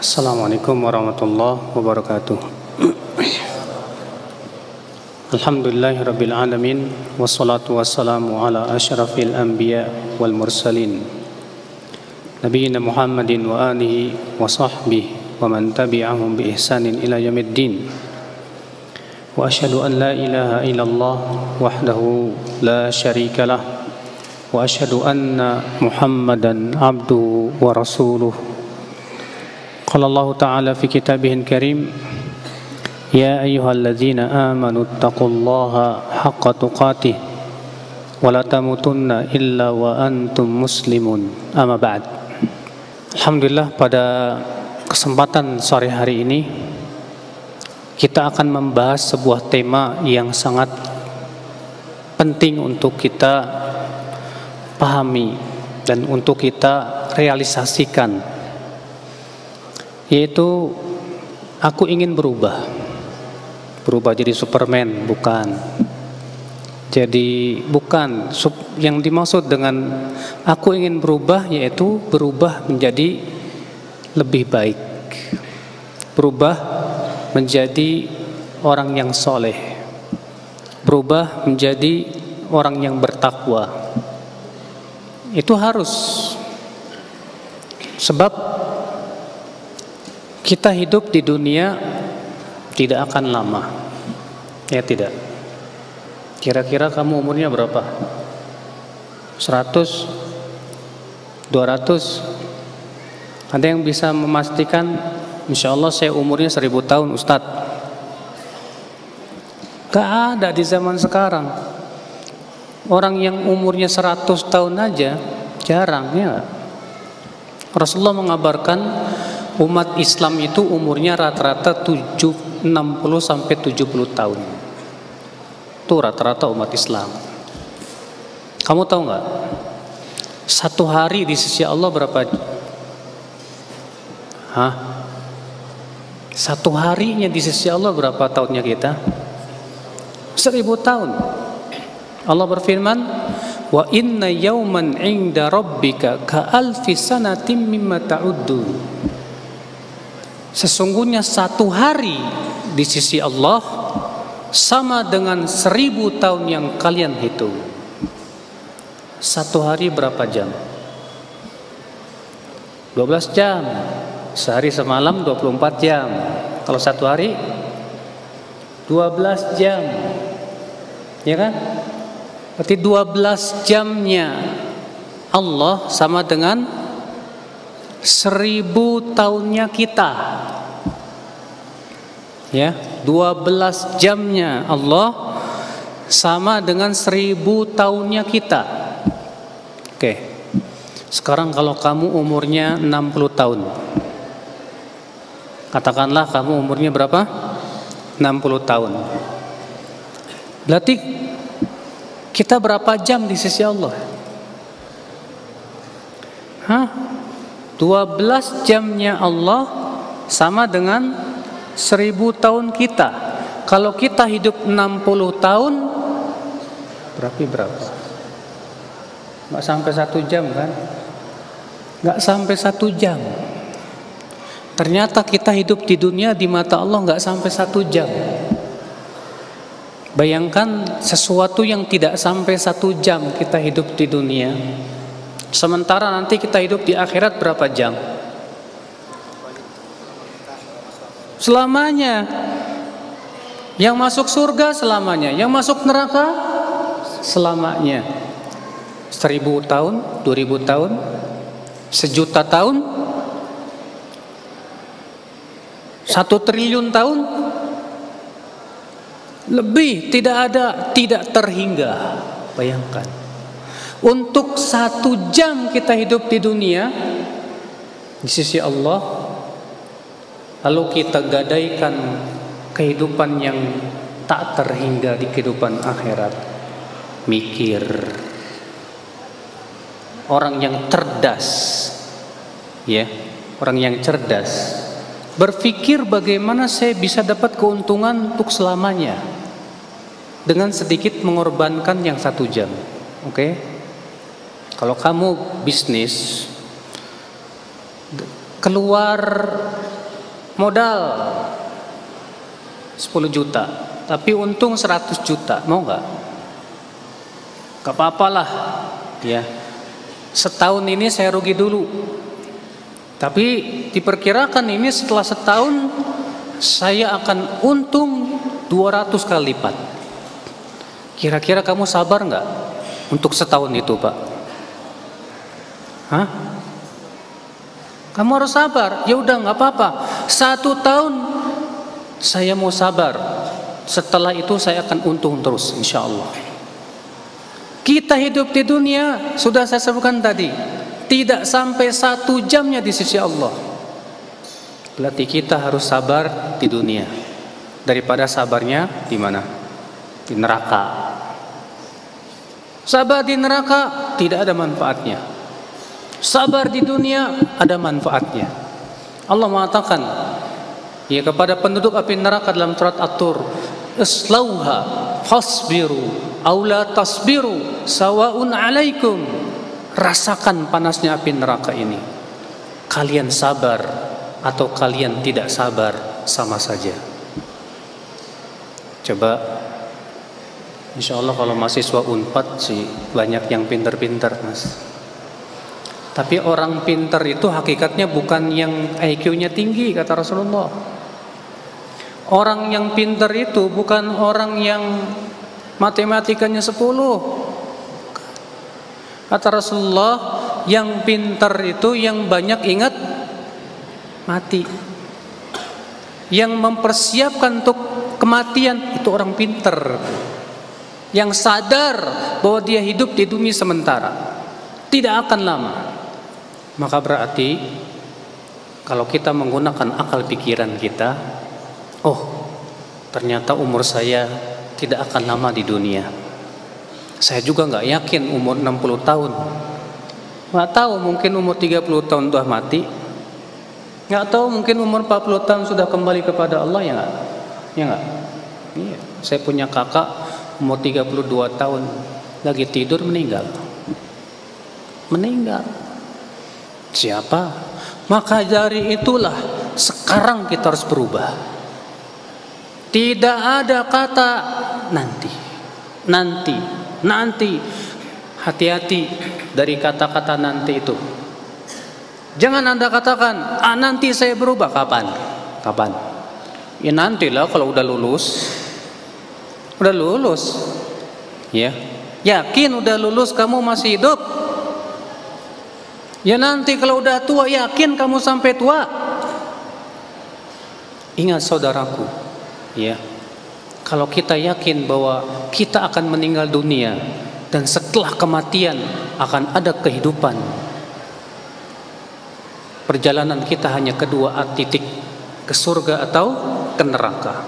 Assalamualaikum warahmatullahi wabarakatuh. Alhamdulillahirabbil alamin wassalatu wassalamu ala asyrafil anbiya wal mursalin nabiyina Muhammadin wa alihi wa sahbihi wa man tabi'ahum bi ihsanin ila yaumiddin. Wa asyhadu an la ilaha illallah wahdahu la syarikalah wa asyhadu anna Muhammadan abduhu wa rasuluh. Qala Allah Ta'ala fi kitabihil karim, ya ayyuhalladzina amanu taqullaha haqqa tuqatih wa la tamutunna illa wa antum muslimun. Amma ba'd. Alhamdulillah, pada kesempatan sore hari ini kita akan membahas sebuah tema yang sangat penting untuk kita pahami dan untuk kita realisasikan, yaitu aku ingin berubah jadi Superman, bukan. Jadi bukan yang dimaksud dengan aku ingin berubah, yaitu berubah menjadi lebih baik, berubah menjadi orang yang soleh, berubah menjadi orang yang bertakwa. Itu harus, sebab kita hidup di dunia tidak akan lama, ya tidak. Kira-kira kamu umurnya berapa? 100? 200? Ada yang bisa memastikan? Insya Allah saya umurnya 1000 tahun, Ustadz. Gak ada di zaman sekarang. Orang yang umurnya 100 tahun aja jarang, ya. Rasulullah mengabarkan umat Islam itu umurnya rata-rata 60 sampai 70 tahun. Itu rata-rata umat Islam. Kamu tahu nggak? Satu hari di sisi Allah berapa? Satu harinya di sisi Allah berapa tahunnya kita? 1000 tahun. Allah berfirman, wa inna yawman 'inda rabbika ka alfi sanatin mimma ta'uddun. Sesungguhnya satu hari di sisi Allah sama dengan 1000 tahun yang kalian hitung. Satu hari berapa jam? 12 jam. Sehari semalam 24 jam. Kalau satu hari 12 jam, ya kan? Berarti 12 jamnya Allah sama dengan 1000 tahunnya kita. Ya, 12 jamnya Allah sama dengan 1000 tahunnya kita. Oke. Sekarang kalau kamu umurnya 60 tahun. Katakanlah kamu umurnya berapa? 60 tahun. Berarti kita berapa jam di sisi Allah? 12 jamnya Allah sama dengan 1000 tahun kita. Kalau kita hidup 60 tahun, berapa? Nggak sampai 1 jam kan? Nggak sampai 1 jam. Ternyata kita hidup di dunia di mata Allah nggak sampai 1 jam. Bayangkan sesuatu yang tidak sampai 1 jam kita hidup di dunia. Sementara nanti kita hidup di akhirat berapa jam? Selamanya. Yang masuk surga selamanya, yang masuk neraka selamanya. 1000 tahun, 2000 tahun, 1.000.000 tahun, 1 triliun tahun, lebih, tidak terhingga. Bayangkan, untuk 1 jam kita hidup di dunia di sisi Allah, lalu kita gadaikan kehidupan yang tak terhingga di kehidupan akhirat. Mikir, orang yang cerdas, ya, orang yang cerdas berpikir bagaimana saya bisa dapat keuntungan untuk selamanya dengan sedikit mengorbankan yang 1 jam. Oke? Kalau kamu bisnis, keluar modal 10 juta, tapi untung 100 juta, mau nggak? Gak apa-apalah, ya. Setahun ini saya rugi dulu, tapi diperkirakan ini setelah setahun saya akan untung 200 kali lipat. Kira-kira kamu sabar nggak untuk setahun itu, Pak? Hah? Kamu harus sabar. Ya udah, nggak apa-apa. 1 tahun saya mau sabar. Setelah itu saya akan untung terus, insya Allah. Kita hidup di dunia, sudah saya sebutkan tadi, tidak sampai 1 jamnya di sisi Allah. Berarti kita harus sabar di dunia daripada sabarnya di mana? Di neraka. Sabar di neraka tidak ada manfaatnya. Sabar di dunia ada manfaatnya. Allah mengatakan ya kepada penduduk api neraka dalam surat At-Tur, islauha fasbiru aw la tasbiru sawaun alaikum. Rasakan panasnya api neraka ini. Kalian sabar atau kalian tidak sabar, sama saja. Coba, insya Allah kalau mahasiswa Unpad sih banyak yang pinter-pinter, Mas. Tapi orang pinter itu hakikatnya bukan yang IQ-nya tinggi, kata Rasulullah. Orang yang pinter itu bukan orang yang matematikanya 10. Kata Rasulullah, yang pinter itu yang banyak ingat mati. Yang mempersiapkan untuk kematian itu orang pinter. Yang sadar bahwa dia hidup di dunia sementara, tidak akan lama. Maka berarti kalau kita menggunakan akal pikiran kita, oh ternyata umur saya tidak akan lama di dunia. Saya juga nggak yakin umur 60 tahun. Nggak tahu, mungkin umur 30 tahun sudah mati. Nggak tahu, mungkin umur 40 tahun sudah kembali kepada Allah, ya nggak? Ya nggak? Iya. Saya punya kakak umur 32 tahun lagi tidur meninggal. Meninggal. Siapa? Maka dari itulah sekarang kita harus berubah. Tidak ada kata nanti. Hati-hati dari kata-kata nanti itu. Jangan Anda katakan, nanti saya berubah. Kapan? Ya nantilah kalau udah lulus. Udah lulus. Ya. Yakin udah lulus kamu masih hidup? Ya nanti kalau udah tua, yakin kamu sampai tua? Ingat saudaraku, ya. Kalau kita yakin bahwa kita akan meninggal dunia dan setelah kematian akan ada kehidupan, perjalanan kita hanya kedua titik, ke surga atau ke neraka.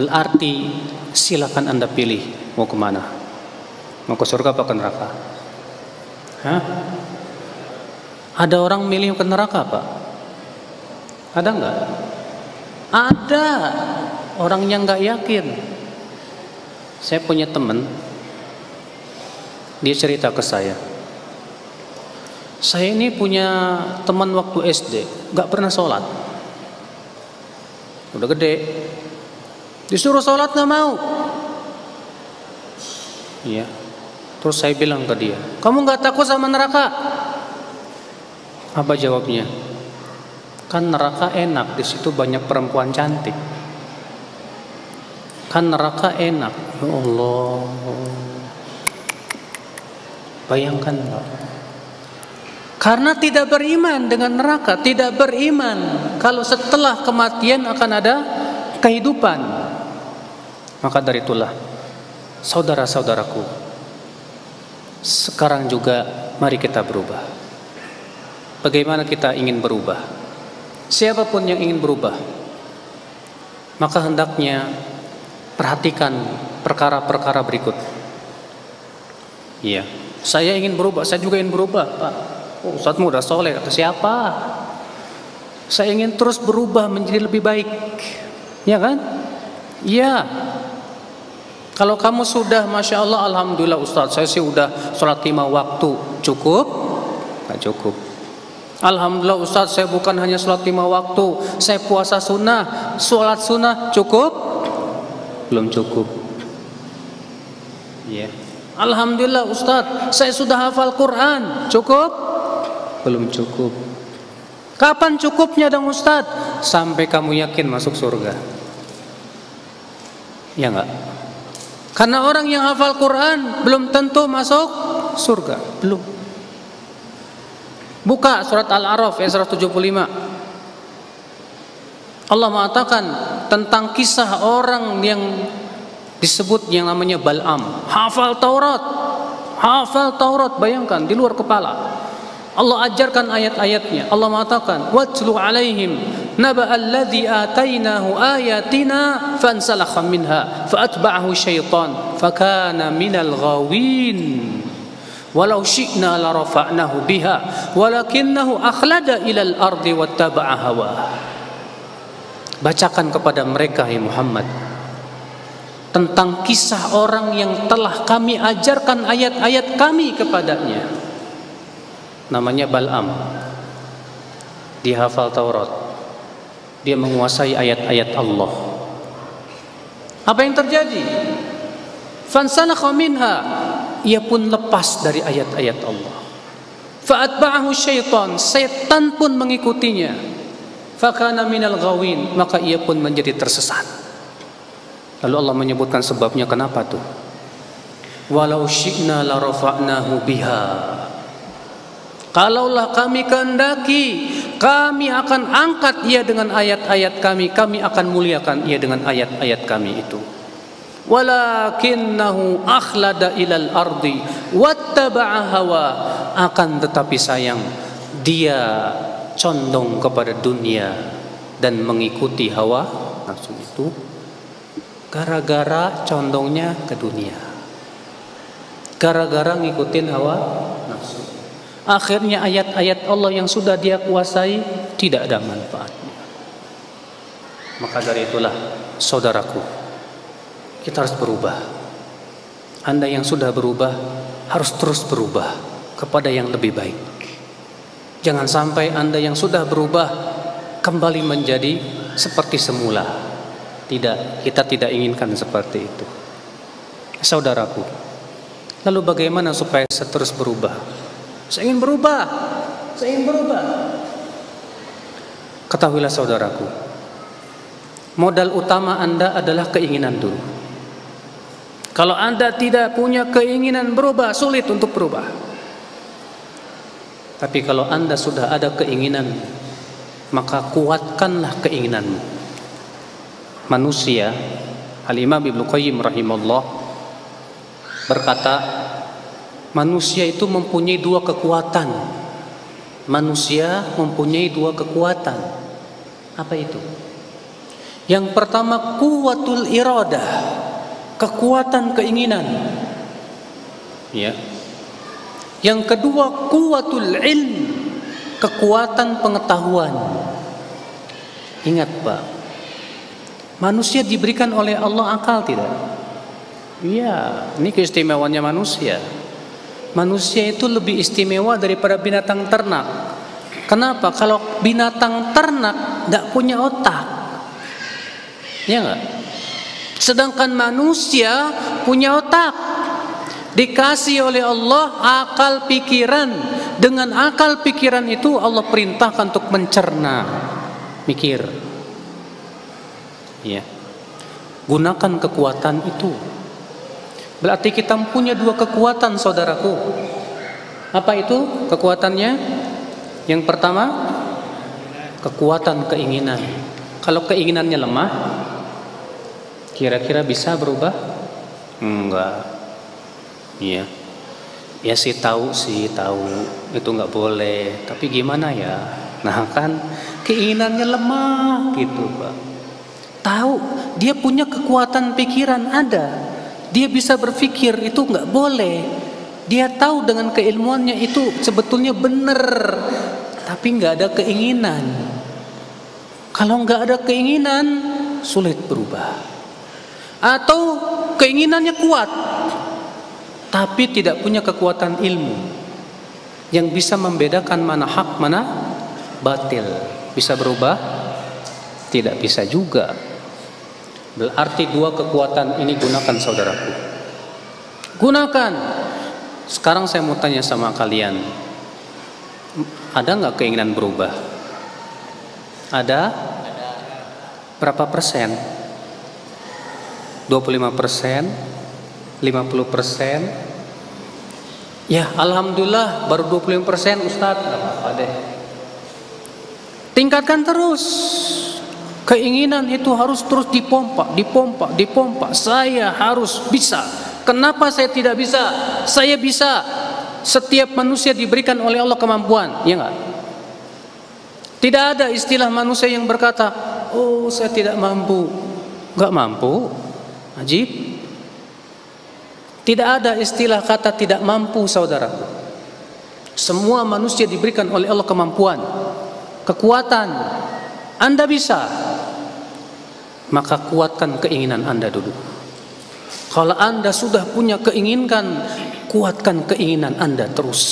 Berarti silakan Anda pilih mau kemana, mau ke surga apa ke neraka? Hah? Ada orang milih ke neraka, Pak? Ada nggak? Ada orang yang nggak yakin. Saya punya teman, dia cerita ke saya ini punya teman waktu SD, nggak pernah sholat. Udah gede, disuruh sholat nggak mau. Iya. Terus saya bilang ke dia, kamu nggak takut sama neraka? Apa jawabnya? Kan neraka enak, di situ banyak perempuan cantik. Kan neraka enak. Ya Allah. Bayangkan, Pak. Karena tidak beriman dengan neraka, tidak beriman kalau setelah kematian akan ada kehidupan. Maka dari itulah, saudara-saudaraku, sekarang juga mari kita berubah. Bagaimana kita ingin berubah? Siapapun yang ingin berubah, maka hendaknya perhatikan perkara-perkara berikut. Iya, saya ingin berubah, saya juga ingin berubah, Pak. Oh, Ustadzmu udah soleh, kata siapa? Saya ingin terus berubah menjadi lebih baik, ya kan? Iya. Kalau kamu sudah, masya Allah, alhamdulillah Ustadz, saya sih udah sholat 5 waktu, cukup? Nggak cukup. Alhamdulillah Ustaz, saya bukan hanya sholat 5 waktu, saya puasa sunnah, sholat sunnah, cukup? Belum cukup. Ya. Alhamdulillah Ustaz, saya sudah hafal Quran, cukup? Belum cukup. Kapan cukupnya dong Ustaz? Sampai kamu yakin masuk surga. Ya enggak? Karena orang yang hafal Quran belum tentu masuk surga, belum. Buka surat Al-A'raf ayat 175. Allah mengatakan tentang kisah orang yang disebut yang namanya Bal'am. Hafal Taurat, bayangkan di luar kepala. Allah ajarkan ayat-ayatnya. Allah mengatakan, "Watlu 'alaihim naba'al ladzi atainahu ayatina fansalakha minha fa'atba'ahu syaitan fakana minal ghawin. Walau syi'na la rafa'nahu biha walakinnahu akhlada ilal ardi wattaba'a hawa." Bacakan kepada mereka ya Muhammad tentang kisah orang yang telah kami ajarkan ayat-ayat kami kepadanya. Namanya Bal'am. Dia hafal Taurat. Dia menguasai ayat-ayat Allah. Apa yang terjadi? Fansalakha minha, ia pun lepas dari ayat-ayat Allah. Fa'atba'ahu syaitan, setan pun mengikutinya. Fakana minal ghawin, maka ia pun menjadi tersesat. Lalu Allah menyebutkan sebabnya kenapa tuh. Walau syi'na la rafa'nahu biha. Kalaulah kami kehendaki, kami akan angkat ia dengan ayat-ayat kami, kami akan muliakan ia dengan ayat-ayat kami itu. Walakinnahu akhlada ilal ardi wattaba'a hawa, akan tetapi sayang dia condong kepada dunia dan mengikuti hawa nafsu itu. Gara-gara condongnya ke dunia, gara-gara ngikutin hawa nafsu, akhirnya ayat-ayat Allah yang sudah dia kuasai tidak ada manfaatnya. Maka dari itulah saudaraku, kita harus berubah. Anda yang sudah berubah harus terus berubah kepada yang lebih baik. Jangan sampai Anda yang sudah berubah kembali menjadi seperti semula. Tidak, kita tidak inginkan seperti itu. Saudaraku, lalu bagaimana supaya saya terus berubah? Saya ingin berubah. Ketahuilah saudaraku, modal utama Anda adalah keinginan dulu. Kalau Anda tidak punya keinginan berubah, sulit untuk berubah. Tapi kalau Anda sudah ada keinginan, maka kuatkanlah keinginanmu. Manusia, Al-Imam Ibnu Qayyim rahimahullah berkata, manusia itu mempunyai dua kekuatan. Manusia mempunyai dua kekuatan. Apa itu? Yang pertama kuwatul iradah, kekuatan keinginan. Ya. Yang kedua kuwatul ilm, kekuatan pengetahuan. Ingat Pak, manusia diberikan oleh Allah akal tidak? Iya, ini keistimewaannya manusia. Manusia itu lebih istimewa daripada binatang ternak. Kenapa? Kalau binatang ternak nggak punya otak, ya nggak? Sedangkan manusia punya otak, dikasih oleh Allah akal pikiran. Dengan akal pikiran itu Allah perintahkan untuk mencerna, mikir. Ya, gunakan kekuatan itu. Berarti kita punya dua kekuatan saudaraku. Apa itu kekuatannya? Yang pertama, kekuatan keinginan. Kalau keinginannya lemah, kira-kira bisa berubah? Enggak. Iya. Ya sih tahu itu nggak boleh. Tapi gimana ya? Nah kan keinginannya lemah gitu Pak. Tahu dia punya kekuatan pikiran ada. Dia bisa berpikir itu nggak boleh. Dia tahu dengan keilmuannya itu sebetulnya benar, tapi nggak ada keinginan. Kalau nggak ada keinginan, sulit berubah. Atau keinginannya kuat, tapi tidak punya kekuatan ilmu yang bisa membedakan mana hak mana batil. Bisa berubah? Tidak bisa juga. Berarti dua kekuatan ini gunakan, saudaraku. Gunakan. Sekarang saya mau tanya sama kalian, ada nggak keinginan berubah? Ada? Berapa persen? 25%? 50%? Ya, alhamdulillah baru 25%, Ustadz. Nggak apa-apa deh. Tingkatkan terus. Keinginan itu harus terus dipompa. Saya harus bisa. Kenapa saya tidak bisa? Saya bisa. Setiap manusia diberikan oleh Allah kemampuan, ya enggak? Tidak ada istilah manusia yang berkata, "Oh, saya tidak mampu." Enggak mampu. Ajib. Tidak ada istilah kata tidak mampu, saudaraku. Semua manusia diberikan oleh Allah kemampuan, kekuatan. Anda bisa. Maka kuatkan keinginan Anda dulu. Kalau Anda sudah punya keinginan, kuatkan keinginan Anda terus,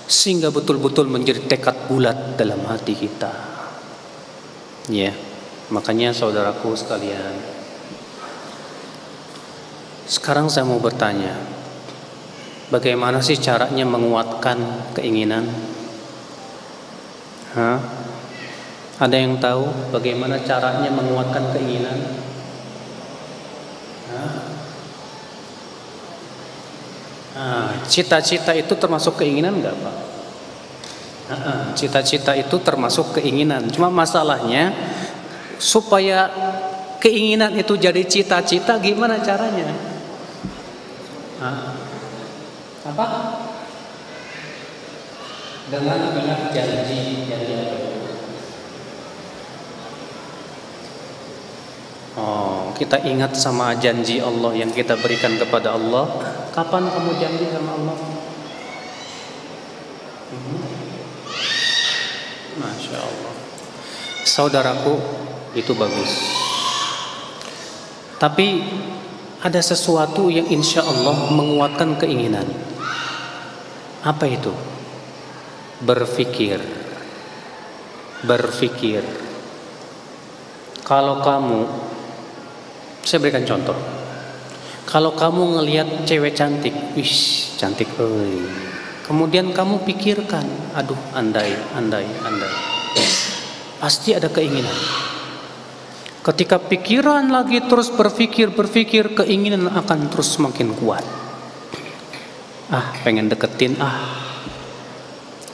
sehingga betul-betul menjadi tekad bulat dalam hati kita. Ya, makanya saudaraku sekalian, sekarang saya mau bertanya, bagaimana sih caranya menguatkan keinginan? Ada yang tahu bagaimana caranya menguatkan keinginan? Cita-cita itu termasuk keinginan enggak, Pak? Cita-cita itu termasuk keinginan. Cuma masalahnya, supaya keinginan itu jadi cita-cita, gimana caranya? Apa? Dengan ingat janji apa? Kita ingat sama janji Allah yang kita berikan kepada Allah. Kapan kamu janji sama Allah? Masya Allah. Saudaraku, itu bagus. Tapi ada sesuatu yang insya Allah menguatkan keinginan. Apa itu? Berpikir. Kalau kamu, saya berikan contoh. Kalau kamu ngelihat cewek cantik, cantik, kemudian kamu pikirkan, aduh, andai, pasti ada keinginan. Ketika pikiran lagi terus berpikir, keinginan akan terus semakin kuat. Pengen deketin,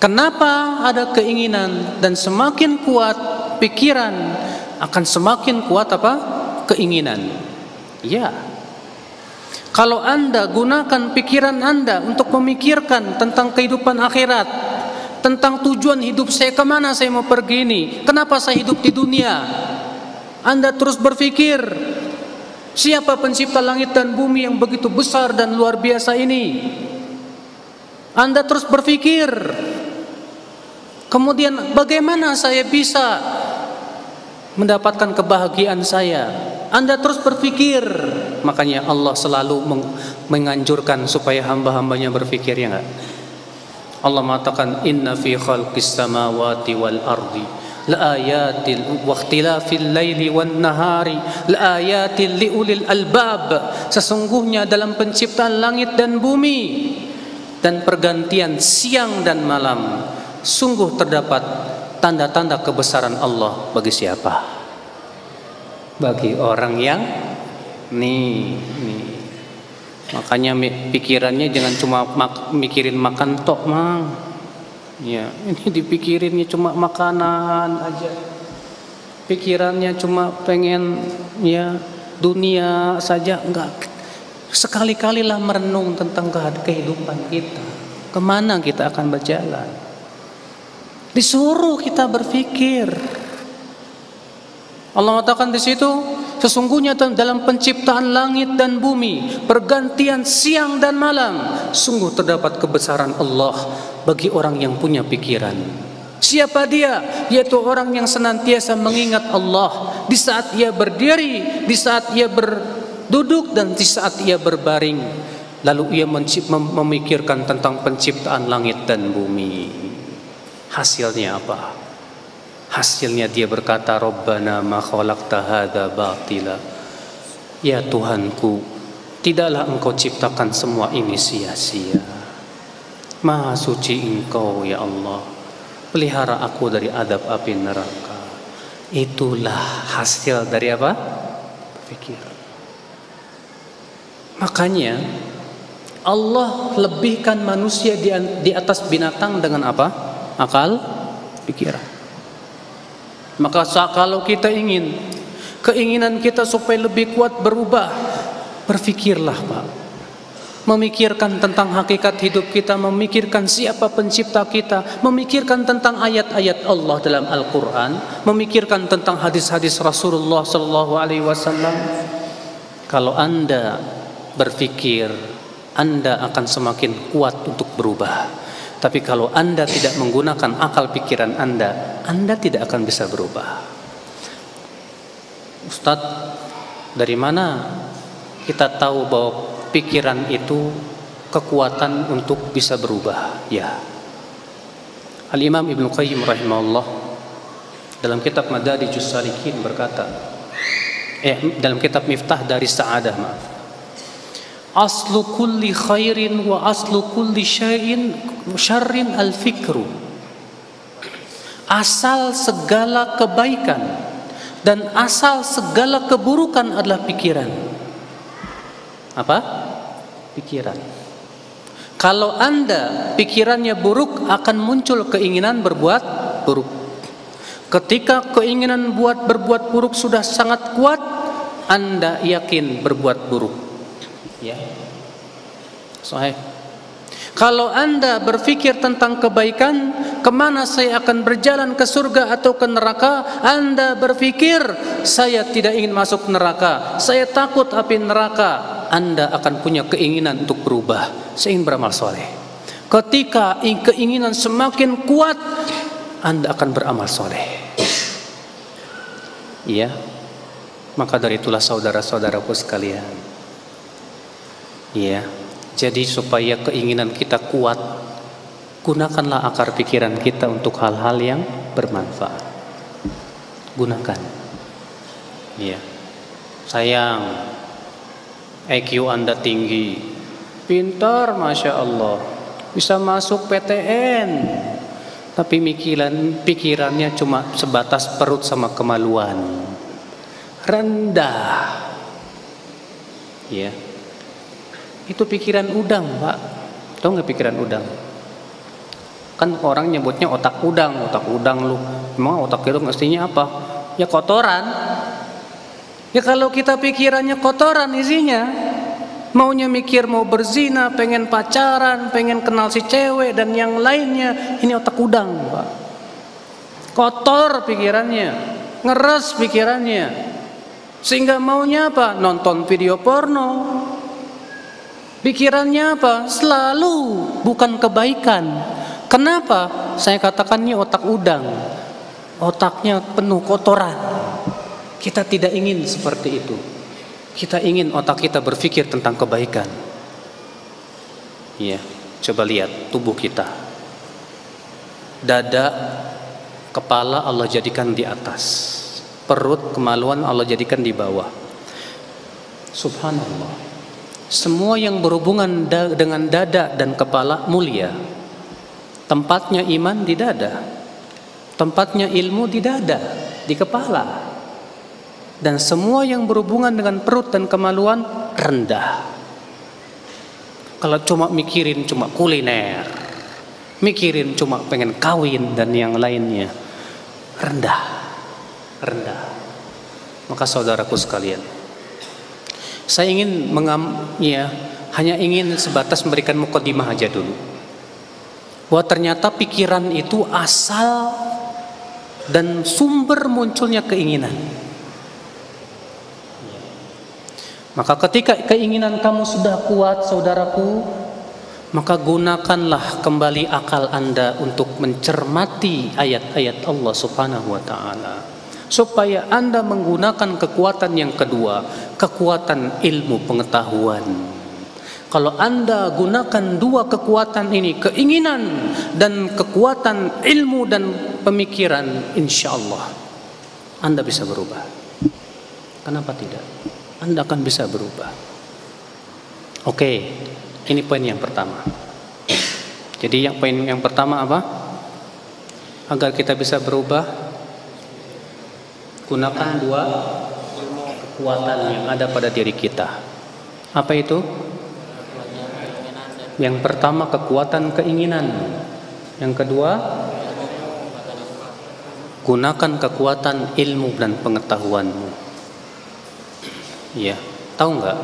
Kenapa ada keinginan dan semakin kuat pikiran, akan semakin kuat apa? Keinginan. Ya. Kalau Anda gunakan pikiran Anda untuk memikirkan tentang kehidupan akhirat, tentang tujuan hidup saya, kemana saya mau pergi ini, kenapa saya hidup di dunia, Anda terus berpikir, siapa pencipta langit dan bumi yang begitu besar dan luar biasa ini. Anda terus berpikir, kemudian bagaimana saya bisa mendapatkan kebahagiaan saya. Anda terus berpikir. Makanya Allah selalu menganjurkan supaya hamba-hambanya berpikir, ya enggak? Allah mengatakan, inna fi khalqis samawati wal ardi laayatil wa ikhtilafil laili wan nahari laayatil liulil albab. Sesungguhnya dalam penciptaan langit dan bumi dan pergantian siang dan malam, sungguh terdapat tanda-tanda kebesaran Allah bagi siapa? Bagi orang yang nih. Makanya pikirannya jangan cuma mikirin makan tok, Mang. Ya, ini dipikirinnya cuma makanan aja. Pikirannya cuma pengen ya dunia saja, enggak. Sekali-kalilah merenung tentang kehidupan kita. Kemana kita akan berjalan? Disuruh kita berpikir. Allah mengatakan di situ, sesungguhnya dalam penciptaan langit dan bumi, pergantian siang dan malam, sungguh terdapat kebesaran Allah bagi orang yang punya pikiran. Siapa dia? Yaitu orang yang senantiasa mengingat Allah di saat ia berdiri, di saat ia berduduk, dan di saat ia berbaring. Lalu ia memikirkan tentang penciptaan langit dan bumi. Hasilnya apa? Hasilnya dia berkata, Rabbana ma khalaqta hadza batila. Ya Tuhanku, tidaklah Engkau ciptakan semua ini sia-sia. Maha suci Engkau ya Allah. Pelihara aku dari adab api neraka. Itulah hasil dari apa? Berpikir. Makanya Allah lebihkan manusia di atas binatang dengan apa? Akal, pikiran. Maka kalau kita ingin keinginan kita supaya lebih kuat berubah, berpikirlah Pak. Memikirkan tentang hakikat hidup kita, memikirkan siapa pencipta kita, memikirkan tentang ayat-ayat Allah dalam Al-Quran, memikirkan tentang hadis-hadis Rasulullah SAW. Kalau Anda berpikir, Anda akan semakin kuat untuk berubah. Tapi kalau Anda tidak menggunakan akal pikiran Anda tidak akan bisa berubah. Ustadz, dari mana kita tahu bahwa pikiran itu kekuatan untuk bisa berubah? Ya, Al-Imam Ibnu Qayyim rahimahullah dalam kitab Madarijus Salikin berkata, dalam kitab Miftah dari Sa'adah, maaf, aslu kulli khairin wa aslu kulli syarrin al-fikru. Asal segala kebaikan dan asal segala keburukan adalah pikiran. Apa? Pikiran. Kalau Anda pikirannya buruk, akan muncul keinginan berbuat buruk. Ketika keinginan berbuat buruk sudah sangat kuat, Anda yakin berbuat buruk. Ya, sahih. Kalau Anda berpikir tentang kebaikan, kemana saya akan berjalan, ke surga atau ke neraka? Anda berpikir, saya tidak ingin masuk neraka, saya takut api neraka. Anda akan punya keinginan untuk berubah, saya ingin beramal soleh. Ketika keinginan semakin kuat, Anda akan beramal soleh. Iya. Maka dari itulah saudara-saudaraku sekalian, ya, jadi supaya keinginan kita kuat, gunakanlah akar pikiran kita untuk hal-hal yang bermanfaat. Gunakan. Ya. Sayang, IQ Anda tinggi, pintar, Masya Allah, bisa masuk PTN, tapi pikirannya cuma sebatas perut sama kemaluan. Rendah. Ya. Itu pikiran udang, Pak. Tahu nggak pikiran udang? Kan orang nyebutnya otak udang lu. Memang otak itu mestinya apa? Ya kotoran. Ya kalau kita pikirannya kotoran isinya, maunya mikir mau berzina, pengen pacaran, pengen kenal si cewek dan yang lainnya, ini otak udang, Pak. Kotor pikirannya, ngeres pikirannya. Sehingga maunya apa? Nonton video porno. Pikirannya apa? Selalu bukan kebaikan. Kenapa? Saya katakan ini otak udang. Otaknya penuh kotoran. Kita tidak ingin seperti itu. Kita ingin otak kita berpikir tentang kebaikan. Iya, coba lihat tubuh kita. Dada, kepala Allah jadikan di atas. Perut, kemaluan Allah jadikan di bawah. Subhanallah. Semua yang berhubungan dengan dada dan kepala mulia. Tempatnya iman di dada, tempatnya ilmu di dada, di kepala. Dan semua yang berhubungan dengan perut dan kemaluan rendah. Kalau cuma mikirin cuma kuliner, mikirin cuma pengen kawin dan yang lainnya, rendah. Maka saudaraku sekalian, saya ingin hanya ingin sebatas memberikan mukadimah aja dulu, bahwa ternyata pikiran itu asal dan sumber munculnya keinginan. Maka ketika keinginan kamu sudah kuat, saudaraku, maka gunakanlah kembali akal Anda untuk mencermati ayat-ayat Allah Subhanahu wa taala, supaya Anda menggunakan kekuatan yang kedua, kekuatan ilmu pengetahuan. Kalau Anda gunakan dua kekuatan ini, keinginan dan kekuatan ilmu dan pemikiran, insya Allah Anda bisa berubah. Kenapa tidak? Anda akan bisa berubah. Oke, ini poin yang pertama. Jadi poin yang pertama apa? Agar kita bisa berubah, gunakan dua kekuatan yang ada pada diri kita. Apa itu? Yang pertama kekuatan keinginan. Yang kedua, gunakan kekuatan ilmu dan pengetahuanmu. Iya, tahu nggak?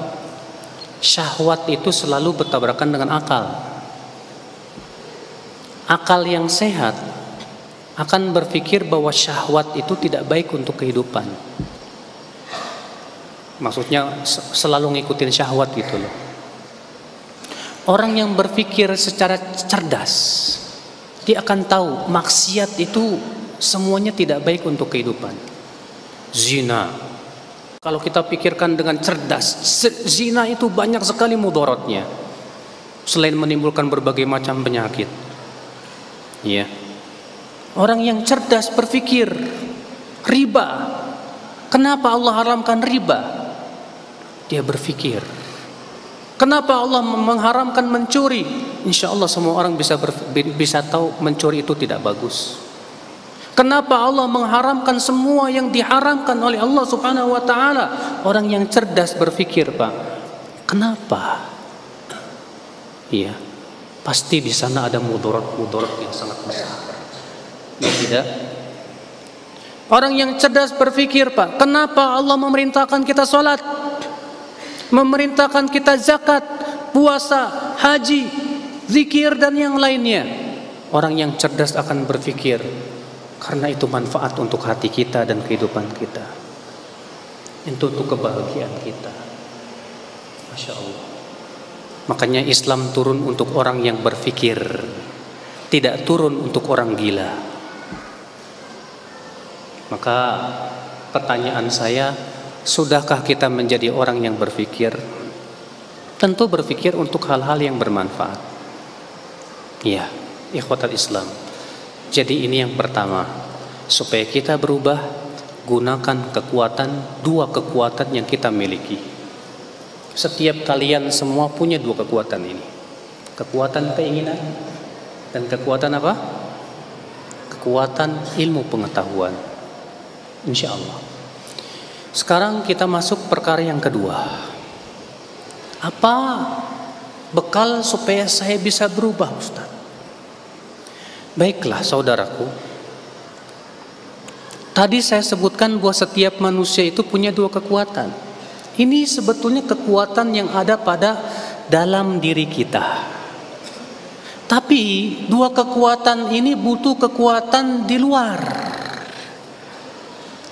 Syahwat itu selalu bertabrakan dengan akal. Akal yang sehat akan berpikir bahwa syahwat itu tidak baik untuk kehidupan. Maksudnya selalu ngikutin syahwat gitu loh. Orang yang berpikir secara cerdas, dia akan tahu maksiat itu semuanya tidak baik untuk kehidupan. Zina, kalau kita pikirkan dengan cerdas, zina itu banyak sekali mudaratnya, selain menimbulkan berbagai macam penyakit. Ya, orang yang cerdas berpikir riba. Kenapa Allah haramkan riba? Dia berpikir. Kenapa Allah mengharamkan mencuri? Insya Allah semua orang bisa tahu mencuri itu tidak bagus. Kenapa Allah mengharamkan semua yang diharamkan oleh Allah Subhanahu wa taala? Orang yang cerdas berpikir, Pak. Kenapa? Iya, pasti di sana ada mudarat yang sangat besar. Ya tidak? Orang yang cerdas berpikir, Pak, kenapa Allah memerintahkan kita sholat, memerintahkan kita zakat, puasa, haji, zikir dan yang lainnya? Orang yang cerdas akan berpikir, karena itu manfaat untuk hati kita dan kehidupan kita, itu untuk kebahagiaan kita. Masya Allah. Makanya Islam turun untuk orang yang berpikir, tidak turun untuk orang gila. Maka pertanyaan saya, sudahkah kita menjadi orang yang berpikir? Tentu berpikir untuk hal-hal yang bermanfaat. Ya, ikhwatal Islam. Jadi ini yang pertama, supaya kita berubah, gunakan dua kekuatan yang kita miliki. Setiap kalian semua punya dua kekuatan ini. Kekuatan keinginan dan kekuatan apa? Kekuatan ilmu pengetahuan. Insya Allah. Sekarang kita masuk perkara yang kedua. Apa bekal supaya saya bisa berubah, Ustaz? Baiklah saudaraku, tadi saya sebutkan bahwa setiap manusia itu punya dua kekuatan. Ini sebetulnya kekuatan yang ada pada dalam diri kita. Tapi dua kekuatan ini butuh kekuatan di luar.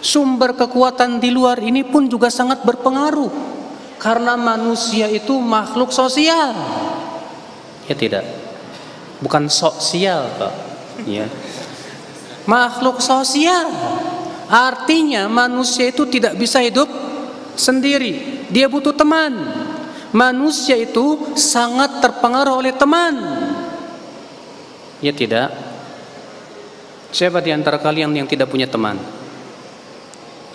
Sumber kekuatan di luar ini pun juga sangat berpengaruh, karena manusia itu makhluk sosial. Ya tidak? Bukan sosial, Pak. Ya, makhluk sosial. Artinya manusia itu tidak bisa hidup sendiri. Dia butuh teman. Manusia itu sangat terpengaruh oleh teman. Ya tidak? Siapa di antara kalian yang tidak punya teman?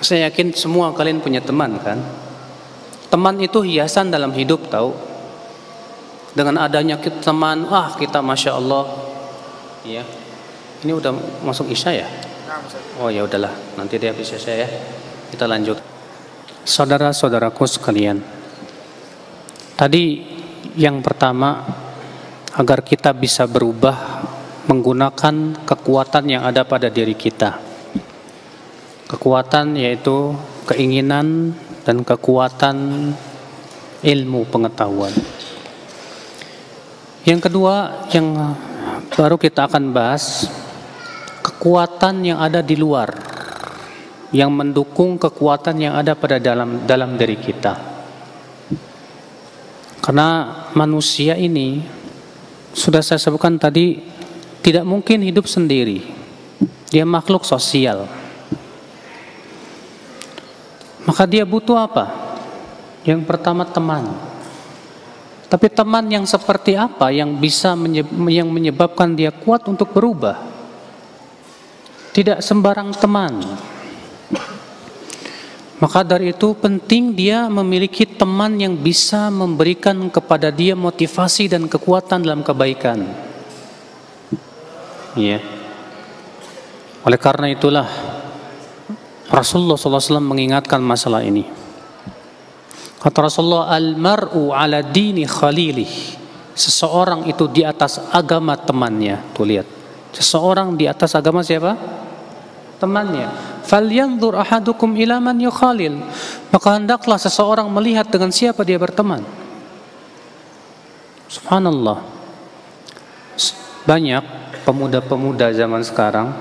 Saya yakin semua kalian punya teman, kan? Teman itu hiasan dalam hidup, tahu? Dengan adanya teman, kita Masya Allah. Ya. Ini udah masuk Isya ya? Oh ya udahlah, nanti dia habis Isya ya. Kita lanjut. Saudara-saudaraku sekalian, tadi yang pertama, agar kita bisa berubah menggunakan kekuatan yang ada pada diri kita. Kekuatan yaitu keinginan dan kekuatan ilmu pengetahuan. Yang kedua yang baru kita akan bahas, kekuatan yang ada di luar yang mendukung kekuatan yang ada pada dalam diri kita. Karena manusia ini sudah saya sebutkan tadi, tidak mungkin hidup sendiri. Dia makhluk sosial. Maka dia butuh apa? Yang pertama teman. Tapi teman yang seperti apa yang bisa yang menyebabkan dia kuat untuk berubah? Tidak sembarang teman. Maka dari itu penting dia memiliki teman yang bisa memberikan kepada dia motivasi dan kekuatan dalam kebaikan. Ya. Oleh karena itulah Rasulullah SAW mengingatkan masalah ini. Kata Rasulullah, al-mar'u ala dini khalilih. Seseorang itu di atas agama temannya. Tuh lihat. Seseorang di atas agama siapa? Temannya. Falyanzur ahadukum ila man yukhalil. Maka hendaklah seseorang melihat dengan siapa dia berteman. Subhanallah. Banyak pemuda-pemuda zaman sekarang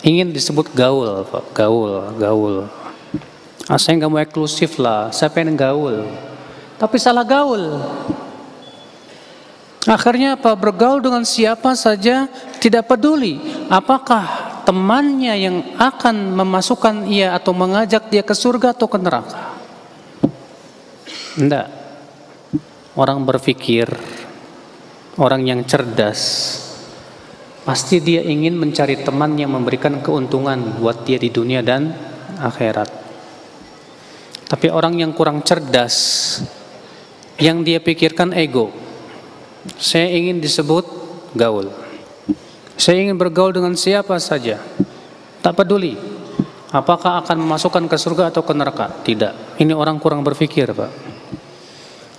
ingin disebut gaul, Pak. Gaul. Saya nggak mau eksklusif lah, saya pengen gaul. Tapi salah gaul. Akhirnya apa? Bergaul dengan siapa saja, tidak peduli apakah temannya yang akan memasukkan ia atau mengajak dia ke surga atau ke neraka. Enggak. Orang berpikir, orang yang cerdas, pasti dia ingin mencari teman yang memberikan keuntungan buat dia di dunia dan akhirat. Tapi orang yang kurang cerdas, yang dia pikirkan ego. Saya ingin disebut gaul. Saya ingin bergaul dengan siapa saja. Tak peduli apakah akan memasukkan ke surga atau ke neraka. Tidak. Ini orang kurang berpikir, Pak.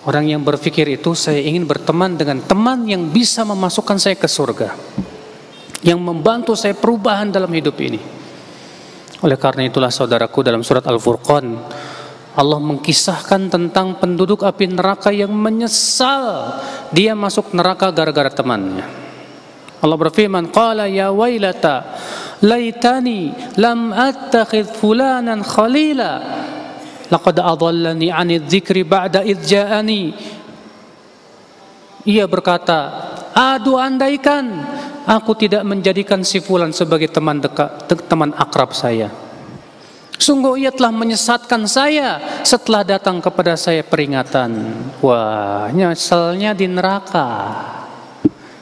Orang yang berpikir itu, saya ingin berteman dengan teman yang bisa memasukkan saya ke surga, yang membantu saya perubahan dalam hidup ini. Oleh karena itulah saudaraku, dalam surat Al-Furqan Allah mengkisahkan tentang penduduk api neraka yang menyesal dia masuk neraka gara-gara temannya. Allah berfirman, qala ya wailata laitani lam attakhidh fulanan khalila laqad adallani 'anidz dzikri ba'da idz ja'ani. Ia berkata, aduh andaikan aku tidak menjadikan si fulan sebagai teman dekat, teman akrab saya. Sungguh ia telah menyesatkan saya setelah datang kepada saya peringatan. Wah, nyeselnya di neraka.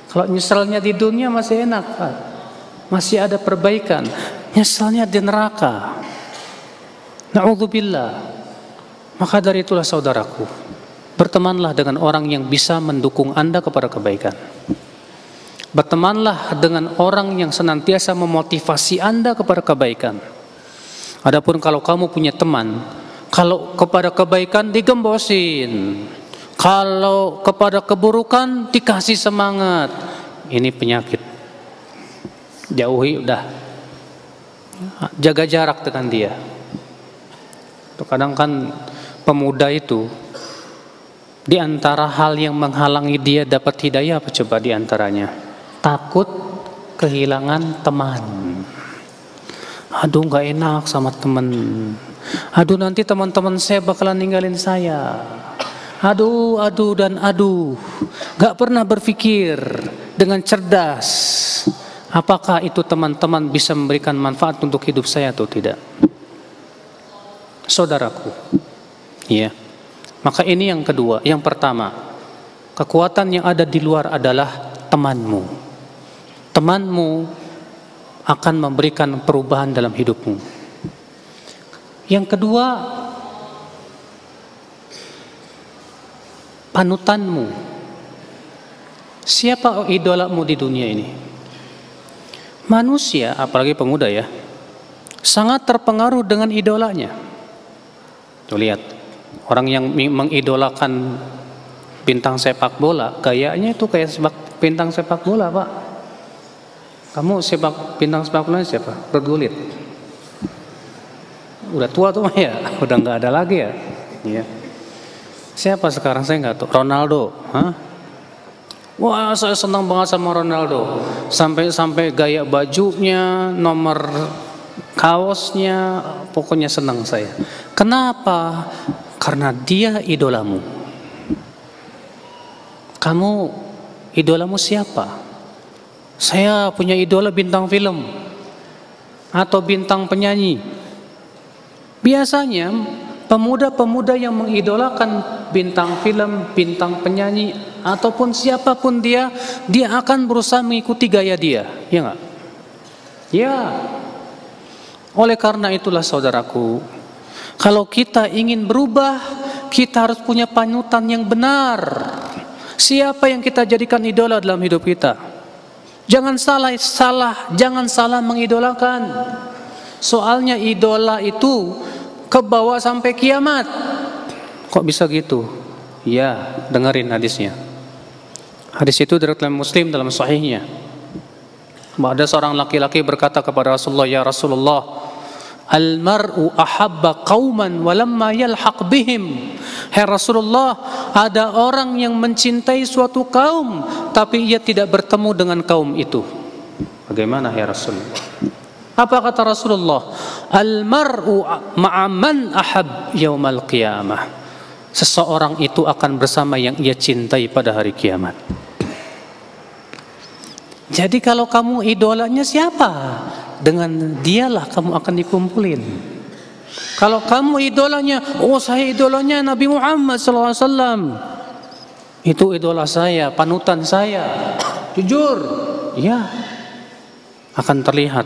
Kalau nyeselnya di dunia masih enak, Pak. Masih ada perbaikan. Nyeselnya di neraka. Na'udzubillah. Maka dari itulah saudaraku, bertemanlah dengan orang yang bisa mendukung Anda kepada kebaikan. Bertemanlah dengan orang yang senantiasa memotivasi Anda kepada kebaikan. Adapun kalau kamu punya teman, kalau kepada kebaikan digembosin, kalau kepada keburukan dikasih semangat, ini penyakit. Jauhi udah. Jaga jarak dengan dia. Kadang kan pemuda itu, di antara hal yang menghalangi dia dapat hidayah apa coba di antaranya? Takut kehilangan teman. Aduh gak enak sama teman. Aduh nanti teman-teman saya bakalan ninggalin saya. Aduh gak pernah berpikir dengan cerdas apakah itu teman-teman bisa memberikan manfaat untuk hidup saya atau tidak. Saudaraku, ya. Maka ini yang kedua. Yang pertama, kekuatan yang ada di luar adalah temanmu. Temanmu akan memberikan perubahan dalam hidupmu. Yang kedua, panutanmu. Siapa idolamu di dunia ini? Manusia, apalagi pemuda ya, sangat terpengaruh dengan idolanya. Tuh lihat, orang yang mengidolakan bintang sepak bola, gayanya itu kayak bintang sepak bola, Pak. Kamu bintang sepak bola siapa? Bergulit. Udah tua tuh ya, udah nggak ada lagi ya. Iya. Siapa sekarang saya nggak tahu. Ronaldo, hah? Wah, saya senang banget sama Ronaldo. Sampai gaya bajunya, nomor kaosnya, pokoknya senang saya. Kenapa? Karena dia idolamu. Kamu idolamu siapa? Saya punya idola bintang film atau bintang penyanyi. Biasanya Pemuda-pemuda yang mengidolakan bintang film, bintang penyanyi, ataupun siapapun dia akan berusaha mengikuti gaya dia, ya nggak? Ya. Oleh karena itulah saudaraku, kalau kita ingin berubah, kita harus punya panutan yang benar. Siapa yang kita jadikan idola dalam hidup kita? Jangan salah mengidolakan. Soalnya idola itu kebawa sampai kiamat. Kok bisa gitu? Ya, dengerin hadisnya. Hadis itu dari Muslim dalam sahihnya. Ada seorang laki-laki berkata kepada Rasulullah, "Ya Rasulullah, al-mar'u ahabba qauman walamma yalhaq bihim." Hai Rasulullah, ada orang yang mencintai suatu kaum tapi ia tidak bertemu dengan kaum itu. Bagaimana ya Rasulullah? Apa kata Rasulullah? Al-mar'u ma'aman ahab yaumal qiyamah. Seseorang itu akan bersama yang ia cintai pada hari kiamat. Jadi kalau kamu idolanya siapa? Dengan dialah kamu akan dikumpulin. Kalau kamu idolanya, oh saya idolanya Nabi Muhammad SAW, itu idola saya, panutan saya, jujur, ya, akan terlihat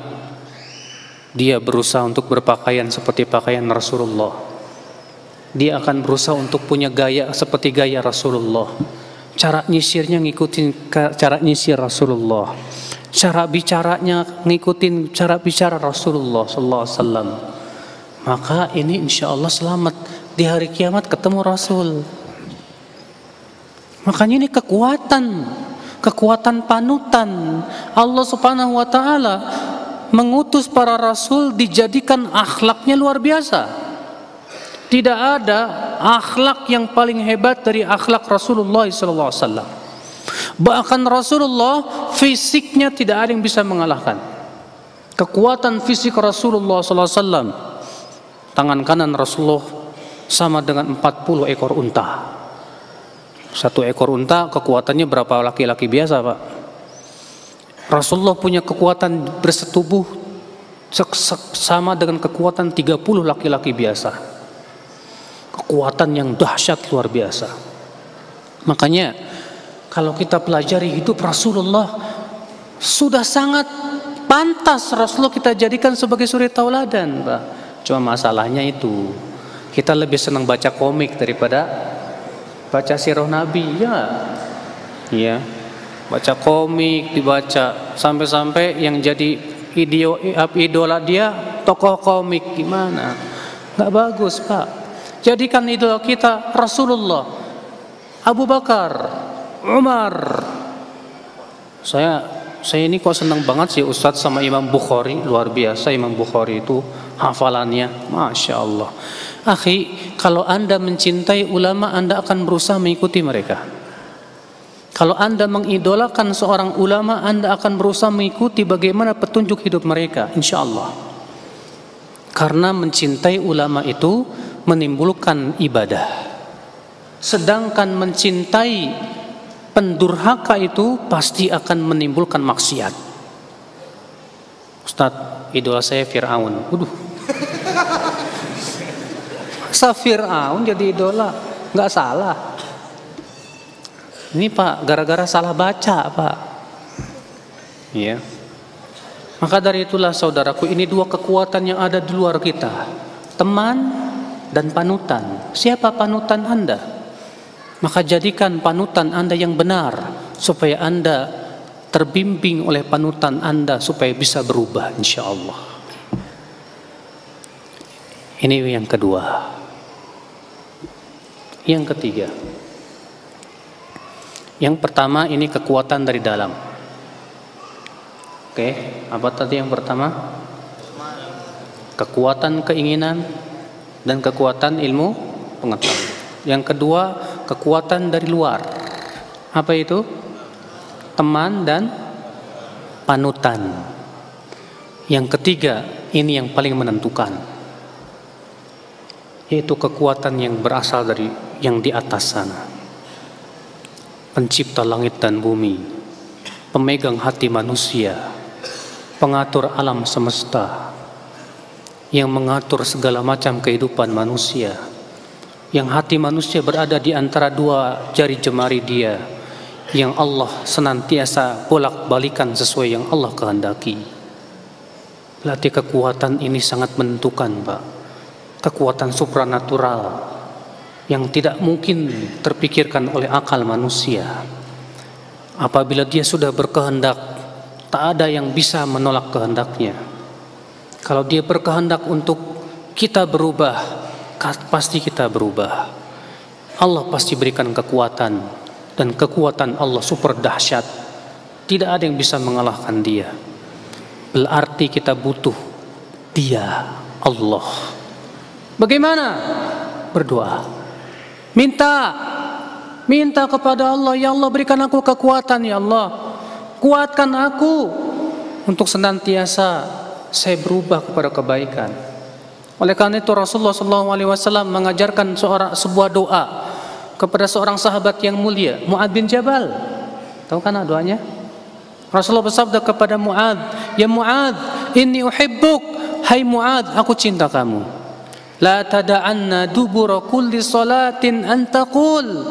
dia berusaha untuk berpakaian seperti pakaian Rasulullah. Dia akan berusaha untuk punya gaya seperti gaya Rasulullah. Cara nyisirnya ngikutin cara nyisir Rasulullah. Cara bicaranya ngikutin cara bicara Rasulullah sallallahu alaihi wasallam. Maka ini insya Allah selamat di hari kiamat ketemu Rasul. Makanya ini kekuatan panutan. Allah Subhanahu wa taala mengutus para rasul dijadikan akhlaknya luar biasa. Tidak ada akhlak yang paling hebat dari akhlak Rasulullah SAW. Bahkan Rasulullah fisiknya tidak ada yang bisa mengalahkan. Kekuatan fisik Rasulullah SAW. Tangan kanan Rasulullah sama dengan 40 ekor unta. Satu ekor unta kekuatannya berapa laki-laki biasa, Pak? Rasulullah punya kekuatan bersetubuh sama dengan kekuatan 30 laki-laki biasa. Kekuatan yang dahsyat luar biasa. Makanya kalau kita pelajari hidup Rasulullah, sudah sangat pantas Rasulullah kita jadikan sebagai suri tauladan, Pak. Cuma masalahnya itu kita lebih senang baca komik daripada baca sirah Nabi, ya. Iya. Baca komik, dibaca sampai-sampai yang jadi idola dia tokoh komik, gimana? Nggak bagus, Pak. Jadikan idola kita Rasulullah, Abu Bakar, Umar. Saya ini kok senang banget sih Ustadz sama Imam Bukhari, luar biasa Imam Bukhari itu hafalannya, Masya Allah. Akhi, kalau Anda mencintai ulama, Anda akan berusaha mengikuti mereka. Kalau Anda mengidolakan seorang ulama, Anda akan berusaha mengikuti bagaimana petunjuk hidup mereka, insya Allah. Karena mencintai ulama itu menimbulkan ibadah. Sedangkan mencintai pendurhaka itu pasti akan menimbulkan maksiat. Ustadz, idola saya Fir'aun. Waduh. Masa Fir'aun jadi idola? Nggak salah. Ini Pak, gara-gara salah baca, Pak. Iya. Maka dari itulah saudaraku, ini dua kekuatan yang ada di luar kita. Teman dan panutan. Siapa panutan Anda? Maka jadikan panutan Anda yang benar, supaya Anda terbimbing oleh panutan Anda supaya bisa berubah, insya Allah. Ini yang kedua. Yang ketiga. Yang pertama ini kekuatan dari dalam. Oke, apa tadi yang pertama? Kekuatan keinginan dan kekuatan ilmu pengetahuan. Yang kedua, kekuatan dari luar. Apa itu? Teman dan panutan. Yang ketiga, ini yang paling menentukan, yaitu kekuatan yang berasal dari yang di atas sana. Pencipta langit dan bumi, pemegang hati manusia, pengatur alam semesta, yang mengatur segala macam kehidupan manusia. yang hati manusia berada di antara dua jari jemari dia, yang Allah senantiasa bolak-balikan sesuai yang Allah kehendaki. Berarti kekuatan ini sangat menentukan, Pak. Kekuatan supranatural yang tidak mungkin terpikirkan oleh akal manusia. Apabila dia sudah berkehendak, tak ada yang bisa menolak kehendaknya. Kalau dia berkehendak untuk kita berubah, pasti kita berubah. Allah pasti berikan kekuatan, dan kekuatan Allah super dahsyat. Tidak ada yang bisa mengalahkan dia. Berarti kita butuh dia, Allah. Bagaimana? Berdoa. Minta kepada Allah, ya Allah berikan aku kekuatan, ya Allah. Kuatkan aku untuk senantiasa saya berubah kepada kebaikan. Oleh karena itu Rasulullah SAW mengajarkan sebuah doa kepada seorang sahabat yang mulia, Mu'adz bin Jabal. Tahu kan doanya? Rasulullah bersabda kepada Mu'adz, ya Mu'adz, inni uhibbuk. Hai Mu'adz, aku cinta kamu. La tada'anna dubura kulli salatin an taqul.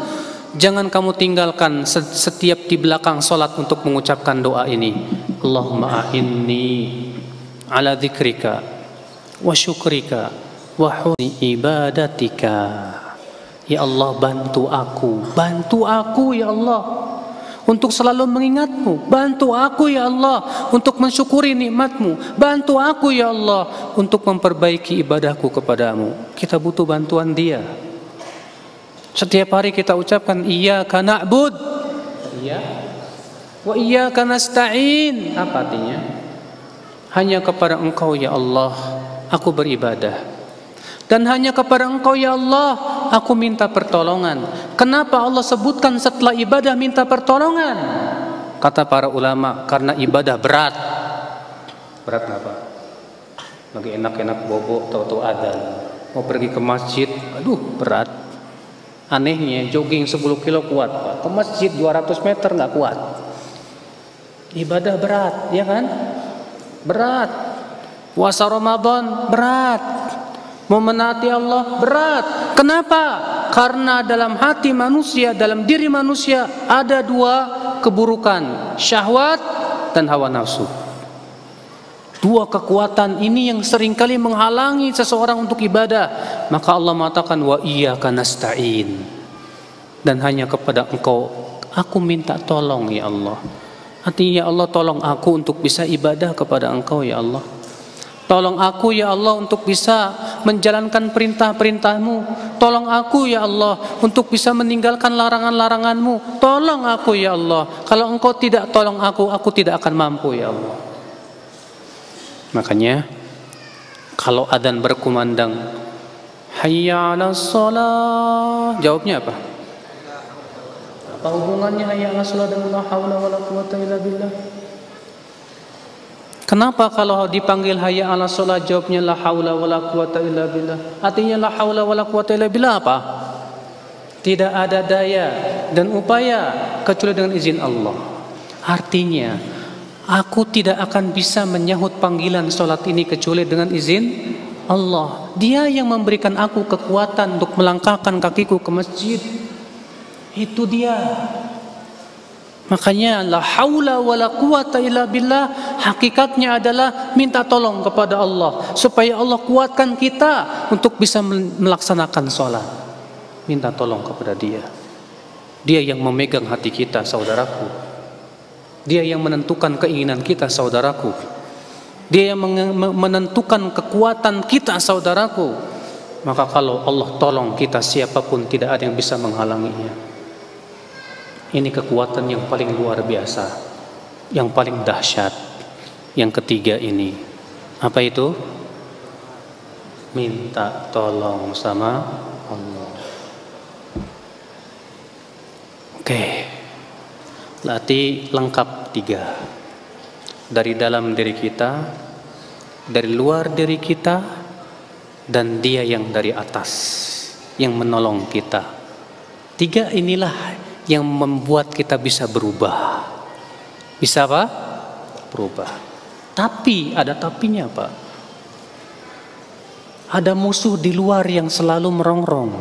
Jangan kamu tinggalkan setiap di belakang salat untuk mengucapkan doa ini. Allahumma a'inni ala dzikrika wa syukrika wa husni ibadatika. Ya Allah, bantu aku ya Allah untuk selalu mengingatmu. Bantu aku ya Allah untuk mensyukuri nikmatmu. Bantu aku ya Allah untuk memperbaiki ibadahku kepadamu. Kita butuh bantuan dia. Setiap hari kita ucapkan iyyaka na'bud wa iyyaka nasta'in. Apa artinya? Hanya kepada Engkau ya Allah aku beribadah, dan hanya kepada Engkau ya Allah aku minta pertolongan. Kenapa Allah sebutkan setelah ibadah minta pertolongan? Kata para ulama, karena ibadah berat. Berat apa? Lagi enak-enak bobo, tahu-tahu adzan. Mau pergi ke masjid, aduh berat. Anehnya jogging 10 kilo kuat, Pak. Ke masjid 200 meter nggak kuat. Ibadah berat, ya kan? Berat. Puasa Ramadan berat. Memenati Allah berat. Kenapa? Karena dalam hati manusia, dalam diri manusia ada dua keburukan, syahwat dan hawa nafsu. Dua kekuatan ini yang seringkali menghalangi seseorang untuk ibadah. Maka Allah mengatakan wa iyyaka nasta'in. Dan hanya kepada Engkau aku minta tolong ya Allah. Artinya ya Allah tolong aku untuk bisa ibadah kepada Engkau ya Allah. Tolong aku ya Allah untuk bisa menjalankan perintah-perintah-Mu. Tolong aku ya Allah untuk bisa meninggalkan larangan-larangan-Mu. Tolong aku ya Allah. Kalau Engkau tidak tolong aku tidak akan mampu ya Allah. Makanya kalau adzan berkumandang hayya 'alas shalah, jawabnya apa? Apa hubungannya hayya 'alas shalah dengan la haula wala quwata illa billah? Kenapa kalau dipanggil hayya 'alas shalah jawabnya la haula wala quwata illa billah? Artinya la haula wala quwata illa billah apa? Tidak ada daya dan upaya kecuali dengan izin Allah. Artinya aku tidak akan bisa menyahut panggilan sholat ini kecuali dengan izin Allah. Dia yang memberikan aku kekuatan untuk melangkahkan kakiku ke masjid. Itu dia. Makanya la haula wala quwata illa billah hakikatnya adalah minta tolong kepada Allah supaya Allah kuatkan kita untuk bisa melaksanakan sholat. Minta tolong kepada Dia. Dia yang memegang hati kita, saudaraku. Dia yang menentukan keinginan kita, saudaraku. Dia yang menentukan kekuatan kita, saudaraku. Maka kalau Allah tolong kita, siapapun tidak ada yang bisa menghalanginya. Ini kekuatan yang paling luar biasa, yang paling dahsyat. Yang ketiga ini, apa itu? Minta tolong sama Allah. Oke. Berarti lengkap 3. Dari dalam diri kita, dari luar diri kita, dan Dia yang dari atas yang menolong kita. 3 inilah yang membuat kita bisa berubah. Bisa apa? Berubah. Tapi ada tapinya, Pak. Ada musuh di luar yang selalu merongrong.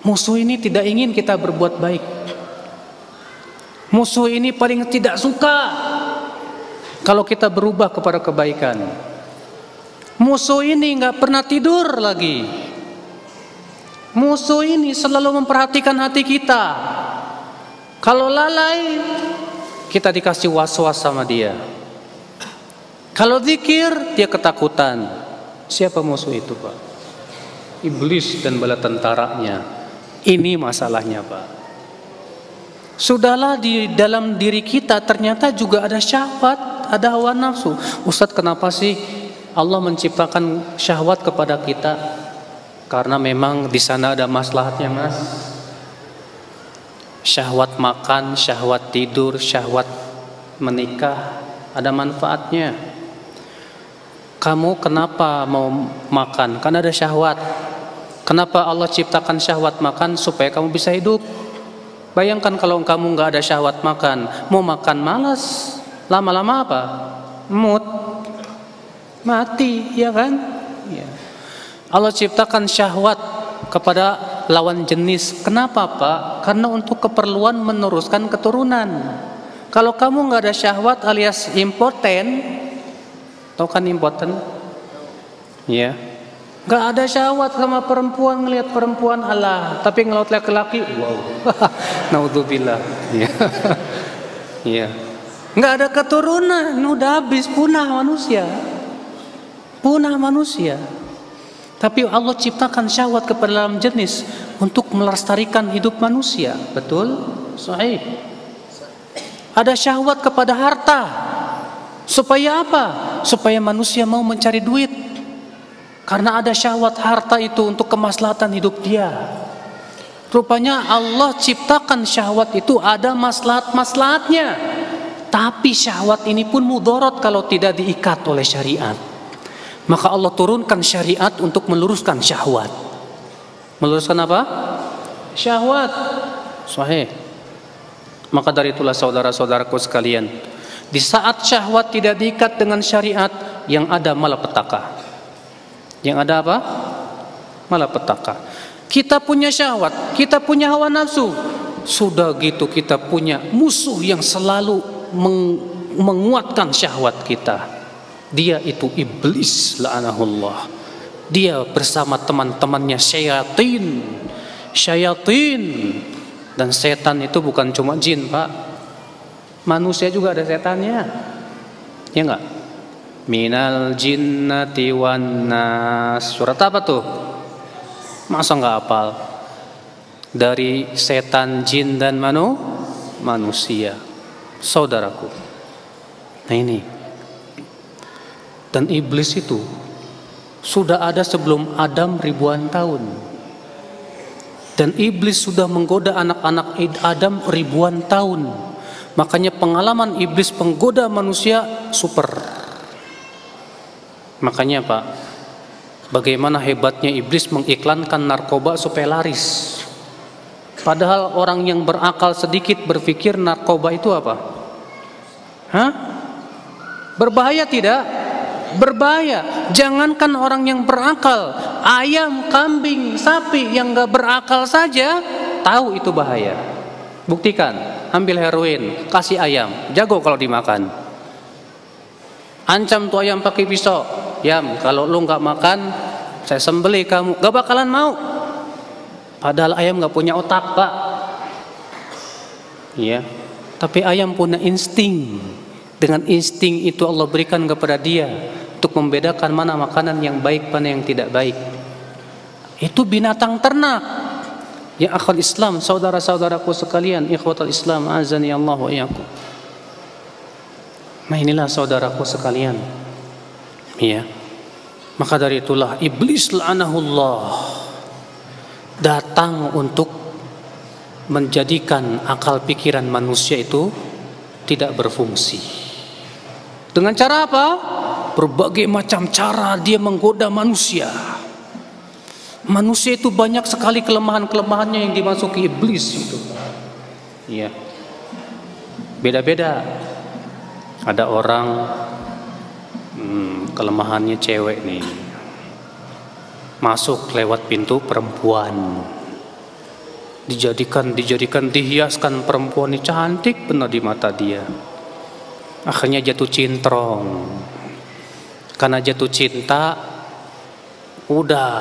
Musuh ini tidak ingin kita berbuat baik. Musuh ini paling tidak suka kalau kita berubah kepada kebaikan. Musuh ini nggak pernah tidur lagi. Musuh ini selalu memperhatikan hati kita. Kalau lalai, kita dikasih was-was sama dia. Kalau zikir, dia ketakutan. Siapa musuh itu, Pak? Iblis dan bala tentaranya. Ini masalahnya, Pak. Sudahlah, di dalam diri kita ternyata juga ada syahwat, ada hawa nafsu. Ustadz, kenapa sih Allah menciptakan syahwat kepada kita? Karena memang di sana ada maslahatnya, Mas. Syahwat makan, syahwat tidur, syahwat menikah, ada manfaatnya. Kamu kenapa mau makan? Karena ada syahwat. Kenapa Allah ciptakan syahwat makan? Supaya kamu bisa hidup. Bayangkan kalau kamu nggak ada syahwat makan, mau makan malas, lama-lama apa? Mood, mati, ya kan? Ya. Allah ciptakan syahwat kepada lawan jenis. Kenapa, Pak? Karena untuk keperluan meneruskan keturunan. Kalau kamu nggak ada syahwat alias impoten, tahu kan impoten? Ya. Nggak ada syahwat sama perempuan, ngelihat perempuan Allah, tapi ngelihat laki-laki, wow, naudzubillah. Ya. Ya. Nggak ada keturunan, udah habis, punah manusia. Punah manusia. Tapi Allah ciptakan syahwat kepada dalam jenis untuk melestarikan hidup manusia. Betul? Sahih. Ada syahwat kepada harta. Supaya apa? Supaya manusia mau mencari duit. Karena ada syahwat harta itu untuk kemaslahatan hidup dia. Rupanya Allah ciptakan syahwat itu ada maslahat-maslahatnya. Tapi syahwat ini pun mudarat kalau tidak diikat oleh syariat. Maka Allah turunkan syariat untuk meluruskan syahwat. Meluruskan apa? Syahwat. Sahih. Maka dari itulah saudara-saudaraku sekalian, di saat syahwat tidak diikat dengan syariat, yang ada malapetaka. Yang ada apa? Malapetaka. Kita punya syahwat, kita punya hawa nafsu. Sudah gitu kita punya musuh yang selalu menguatkan syahwat kita. Dia itu iblis, la'anahullah. Dia bersama teman-temannya syayatin. Syayatin. Dan setan itu bukan cuma jin, Pak. Manusia juga ada setannya. Ya enggak? Minal jinnati wan nas. Surat apa tuh? Masa enggak hafal? Dari setan, jin dan manusia. Saudaraku. Nah ini. Dan iblis itu sudah ada sebelum Adam ribuan tahun. Dan iblis sudah menggoda anak-anak Adam ribuan tahun. Makanya pengalaman iblis penggoda manusia super. Makanya, Pak, bagaimana hebatnya iblis mengiklankan narkoba supaya laris. Padahal orang yang berakal sedikit berpikir narkoba itu apa? Hah? Berbahaya tidak? Berbahaya. Jangankan orang yang berakal, ayam, kambing, sapi yang gak berakal saja tahu itu bahaya. Buktikan, ambil heroin, kasih ayam, jago kalau dimakan. Ancam tuh ayam pakai pisau, yam, kalau lu gak makan, saya sembelih kamu. Gak bakalan mau. Padahal ayam gak punya otak, Pak. Iya. Tapi ayam punya insting. Dengan insting itu Allah berikan kepada dia untuk membedakan mana makanan yang baik, mana yang tidak baik. Itu binatang ternak. Ya akhul Islam, saudara-saudaraku sekalian, ikhwatul Islam, azani Allah wa iyyakum. Nah inilah saudaraku sekalian. Ya. Maka dari itulah iblis la'anahullah datang untuk menjadikan akal pikiran manusia itu tidak berfungsi. Dengan cara apa? Berbagai macam cara dia menggoda manusia. Manusia itu banyak sekali kelemahan-kelemahannya yang dimasuki iblis itu. Iya. Beda-beda. Ada orang kelemahannya cewek nih. Masuk lewat pintu perempuan. dihiaskan perempuan ini cantik benar di mata dia. Akhirnya jatuh cintrong. Karena jatuh cinta, udah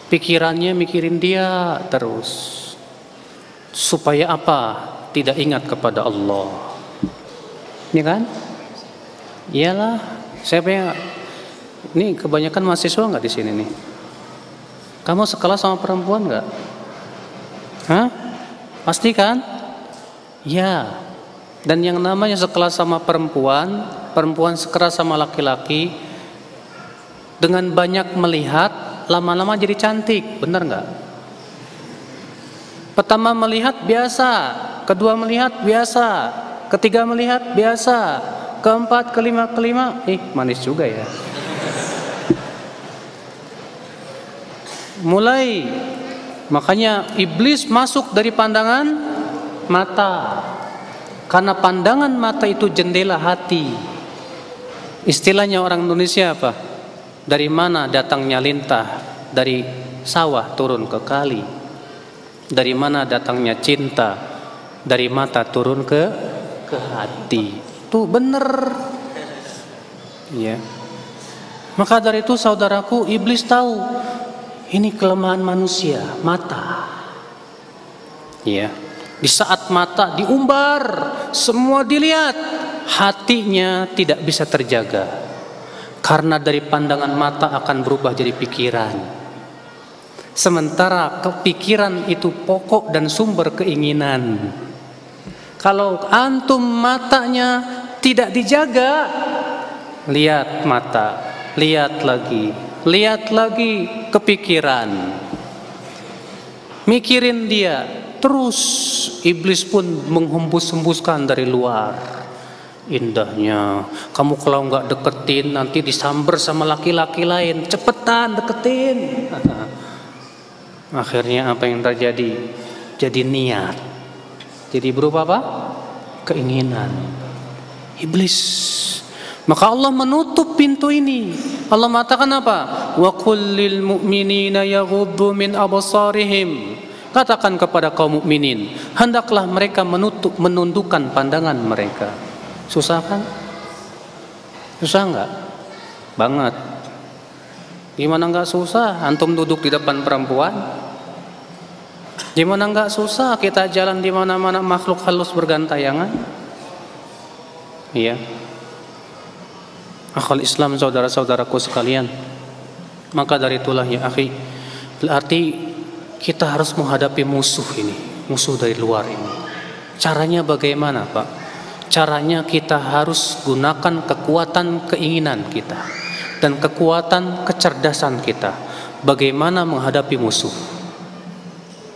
pikirannya mikirin dia terus. Supaya apa? Tidak ingat kepada Allah. Ini kan? Iyalah. Siapa yang ini kebanyakan mahasiswa nggak di sini nih? Kamu sekelas sama perempuan nggak? Hah? Pasti kan? Ya. Dan yang namanya sekelas sama perempuan, perempuan sekelas sama laki-laki, dengan banyak melihat, lama-lama jadi cantik, benar nggak? Pertama melihat biasa, kedua melihat biasa, ketiga melihat biasa, keempat, kelima, manis juga ya. Mulai, makanya iblis masuk dari pandangan mata, karena pandangan mata itu jendela hati. Istilahnya orang Indonesia apa? Dari mana datangnya lintah? Dari sawah turun ke kali. Dari mana datangnya cinta? Dari mata turun ke hati. Tuh bener. Ya. Maka dari itu saudaraku, iblis tahu ini kelemahan manusia, mata. Ya. Di saat mata diumbar, semua dilihat, hatinya tidak bisa terjaga. Karena dari pandangan mata akan berubah jadi pikiran. Sementara kepikiran itu pokok dan sumber keinginan. Kalau antum matanya tidak dijaga, lihat mata, lihat lagi kepikiran. Mikirin dia, terus iblis pun menghembus-hembuskan dari luar. Indahnya, kamu kalau nggak deketin nanti disamber sama laki-laki lain. Cepetan deketin. Akhirnya apa yang terjadi? Jadi niat. Jadi berubah apa? Keinginan. Iblis. Maka Allah menutup pintu ini. Allah mengatakan apa? Wa qul lil mu'minina yaghuddu min absarihim. Katakan kepada kaum mukminin, hendaklah mereka menundukkan pandangan mereka. Susah kan? Susah enggak? Banget. Gimana enggak susah? Antum duduk di depan perempuan. Gimana enggak susah kita jalan di mana-mana makhluk halus bergantayangan? Iya. Akhul Islam, saudara-saudaraku sekalian. Maka dari itulah ya akhi, berarti kita harus menghadapi musuh ini, musuh dari luar ini. Caranya bagaimana, Pak? Caranya kita harus gunakan kekuatan keinginan kita dan kekuatan kecerdasan kita. Bagaimana menghadapi musuh?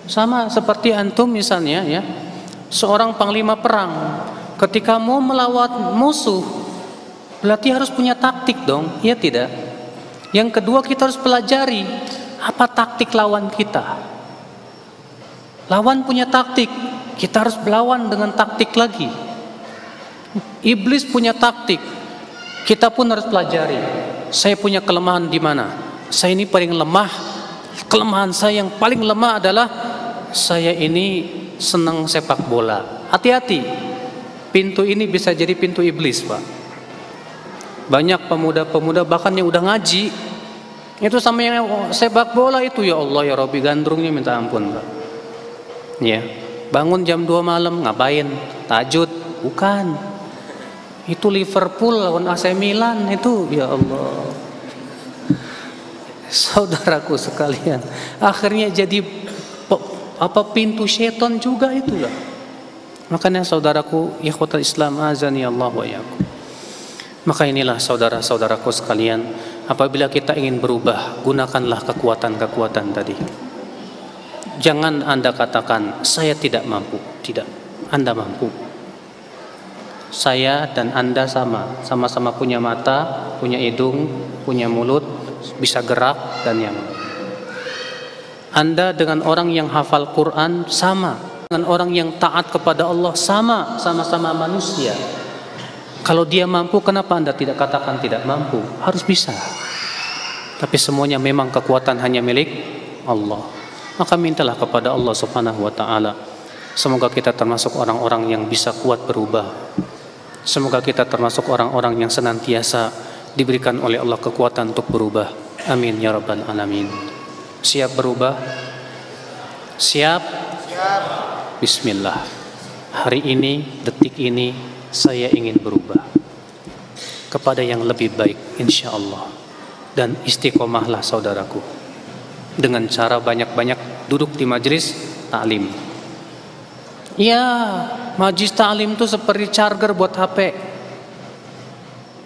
Sama seperti antum misalnya ya, seorang panglima perang ketika mau melawan musuh, berarti harus punya taktik dong, ya tidak? Yang kedua, kita harus pelajari apa taktik lawan kita. Lawan punya taktik, kita harus melawan dengan taktik lagi. Iblis punya taktik, kita pun harus pelajari. Saya punya kelemahan di mana? Saya ini paling lemah. Kelemahan saya yang paling lemah adalah saya ini senang sepak bola. Hati-hati, pintu ini bisa jadi pintu iblis, Pak. Banyak pemuda-pemuda bahkan yang udah ngaji itu sama yang sepak bola itu, ya Allah ya Rabbi, gandrungnya minta ampun, Pak. Ya, bangun jam 2 malam ngapain? Tahajud? Bukan. Itu Liverpool lawan AC Milan itu, ya Allah. Saudaraku sekalian, akhirnya jadi pintu setan juga itulah. Makanya saudaraku, ikhwatul Islam, azani Allah wa iyyakum. Maka inilah saudara-saudaraku sekalian, apabila kita ingin berubah, gunakanlah kekuatan-kekuatan tadi. Jangan Anda katakan saya tidak mampu. Tidak, Anda mampu. Saya dan Anda sama-sama punya mata, punya hidung, punya mulut, bisa gerak dan yang lain. Anda dengan orang yang hafal Quran sama, dengan orang yang taat kepada Allah sama-sama manusia. Kalau dia mampu, kenapa Anda tidak katakan tidak mampu? Harus bisa. Tapi semuanya memang kekuatan hanya milik Allah. maka mintalah kepada Allah Subhanahu wa taala. Semoga kita termasuk orang-orang yang bisa kuat berubah. Semoga kita termasuk orang-orang yang senantiasa diberikan oleh Allah kekuatan untuk berubah. Amin ya rabbal alamin. Siap berubah? Siap? Siap. Bismillah. Hari ini, detik ini, saya ingin berubah kepada yang lebih baik, insya Allah. Dan istiqomahlah saudaraku, dengan cara banyak-banyak duduk di majelis taklim. Ya, majelis taklim itu seperti charger buat HP.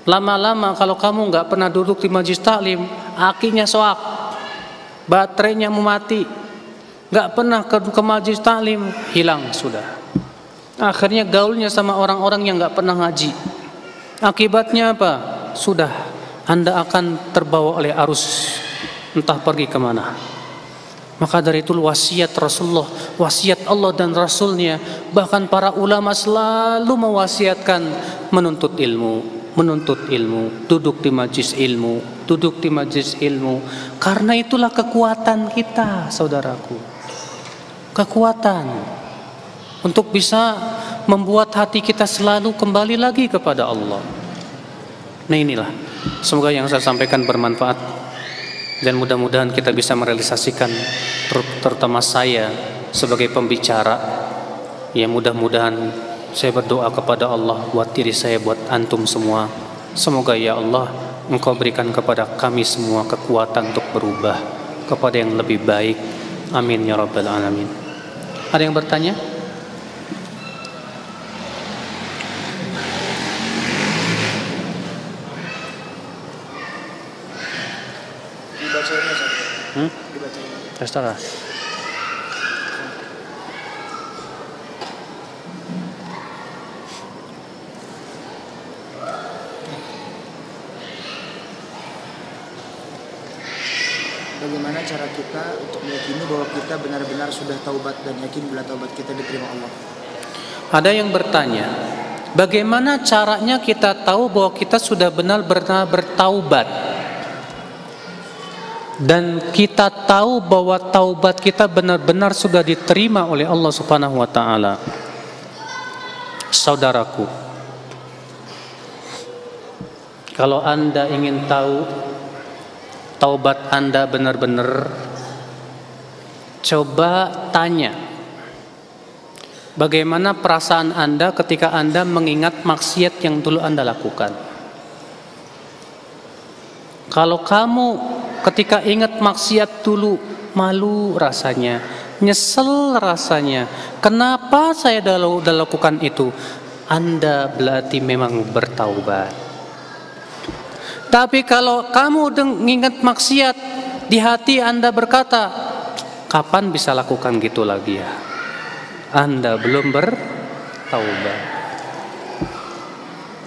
Lama-lama kalau kamu nggak pernah duduk di majelis taklim, akinya soak, baterainya mau mati. Nggak pernah ke majelis taklim, hilang sudah. Akhirnya gaulnya sama orang-orang yang nggak pernah ngaji. Akibatnya apa? Sudah, Anda akan terbawa oleh arus, entah pergi kemana. Maka dari itu wasiat Rasulullah, wasiat Allah dan Rasulnya, bahkan para ulama selalu mewasiatkan menuntut ilmu, duduk di majlis ilmu, duduk di majlis ilmu. Karena itulah kekuatan kita, saudaraku. Kekuatan untuk bisa membuat hati kita selalu kembali lagi kepada Allah. Nah inilah, semoga yang saya sampaikan bermanfaat dan mudah-mudahan kita bisa merealisasikan, terutama saya sebagai pembicara. Ya mudah-mudahan saya berdoa kepada Allah buat diri saya, buat antum semua. Semoga ya Allah Engkau berikan kepada kami semua kekuatan untuk berubah kepada yang lebih baik. Amin ya rabbal alamin. Ada yang bertanya? Terserah. Bagaimana cara kita untuk meyakini bahwa kita benar-benar sudah taubat dan yakin bila taubat kita diterima Allah? Ada yang bertanya, bagaimana caranya kita tahu bahwa kita sudah benar-benar bertaubat? Dan kita tahu bahwa taubat kita benar-benar sudah diterima oleh Allah Subhanahu wa taala. Saudaraku, kalau Anda ingin tahu taubat Anda benar-benar, coba tanya bagaimana perasaan Anda ketika Anda mengingat maksiat yang dulu Anda lakukan. Kalau kamu ketika ingat maksiat dulu malu rasanya, nyesel rasanya, kenapa saya udah lakukan itu, Anda berarti memang bertaubat. Tapi kalau kamu mengingat maksiat, di hati Anda berkata, kapan bisa lakukan gitu lagi ya, Anda belum bertaubat.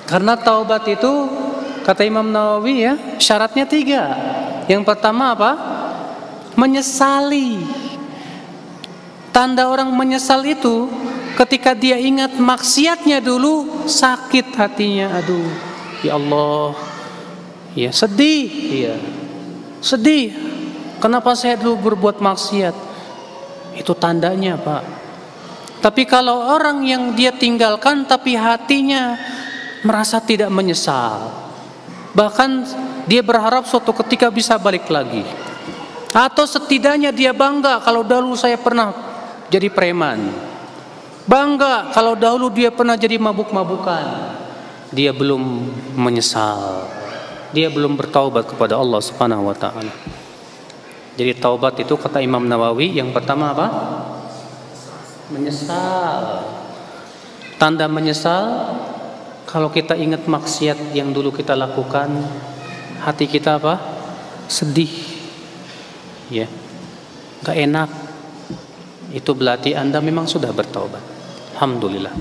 Karena taubat itu kata Imam Nawawi ya, syaratnya 3. Yang pertama apa? Menyesali. Tanda orang menyesal itu ketika dia ingat maksiatnya dulu, sakit hatinya. Aduh, ya Allah, ya sedih, ya sedih. Kenapa saya dulu berbuat maksiat? Itu tandanya, Pak. Tapi kalau orang yang dia tinggalkan tapi hatinya merasa tidak menyesal, bahkan dia berharap suatu ketika bisa balik lagi, atau setidaknya dia bangga kalau dahulu saya pernah jadi preman, bangga kalau dahulu dia pernah jadi mabuk-mabukan, dia belum menyesal, dia belum bertaubat kepada Allah Subhanahu wa taala. Jadi taubat itu kata Imam Nawawi yang pertama apa? Menyesal. Tanda menyesal, kalau kita ingat maksiat yang dulu kita lakukan, hati kita apa? Sedih, ya, gak enak. Itu berarti Anda memang sudah bertaubat. Alhamdulillah.